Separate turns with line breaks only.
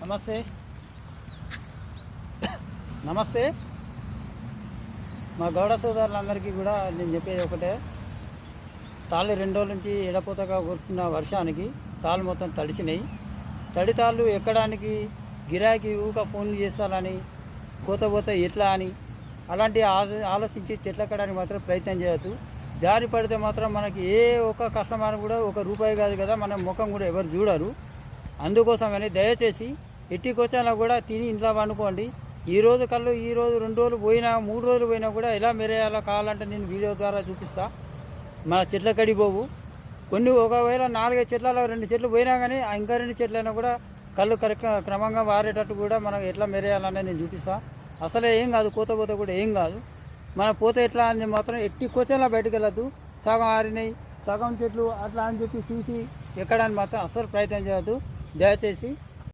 నమస్తే నమస్తే మా గౌడ సోదరులందరికీ కూడా నేను చెప్పేది ఒకటే. తాళ్ళు 2 రోజుల నుంచి ఎడపోతగా కురుస్తున్న వర్షానికి తాళ్ళు మొత్తం తడిసినాయి. తడి తాళ్ళు ఎక్కడానికి గిరాకీ ఫోన్లు చేస్తారని పోతే ఎట్లా అని అలాంటి ఆలోచించి చెట్లు ఎక్కడానికి మాత్రం ప్రయత్నం చేయొద్దు. జారి పడితే మాత్రం మనకి ఏ ఒక్క కస్టమర్ కూడా ₹1 కాదు కదా, మన ముఖం కూడా ఎవరు చూడరు. అందుకోసమని దయచేసి ఎట్టి కొచ్చాలో కూడా తిని ఇంట్లో పండుకోండి. ఈరోజు 2 రోజులు పోయినా 3 రోజులు పోయినా కూడా ఎలా మెరేయాలో కావాలంటే నేను వీడియో ద్వారా చూపిస్తా. మన చెట్ల కడిగి పోవు కొన్ని, ఒకవేళ 4-5 చెట్లలో 2 చెట్లు పోయినా కానీ ఇంకా 2 చెట్లైనా కూడా కళ్ళు క్రమంగా మారేటట్టు కూడా మనం ఎట్లా మెరేయాలనేది నేను చూపిస్తా. అసలే ఏం కాదు, పోతే కూడా ఏం కాదు. మన పోతే ఎట్లా అని మాత్రం ఎట్టి కొచ్చాలో బయటకు వెళ్ళద్దు. సగం ఆరినాయి, సగం చెట్లు అట్లా అని చెప్పి చూసి ఎక్కడానికి మాత్రం అసలు ప్రయత్నం చేయొద్దు దయచేసి.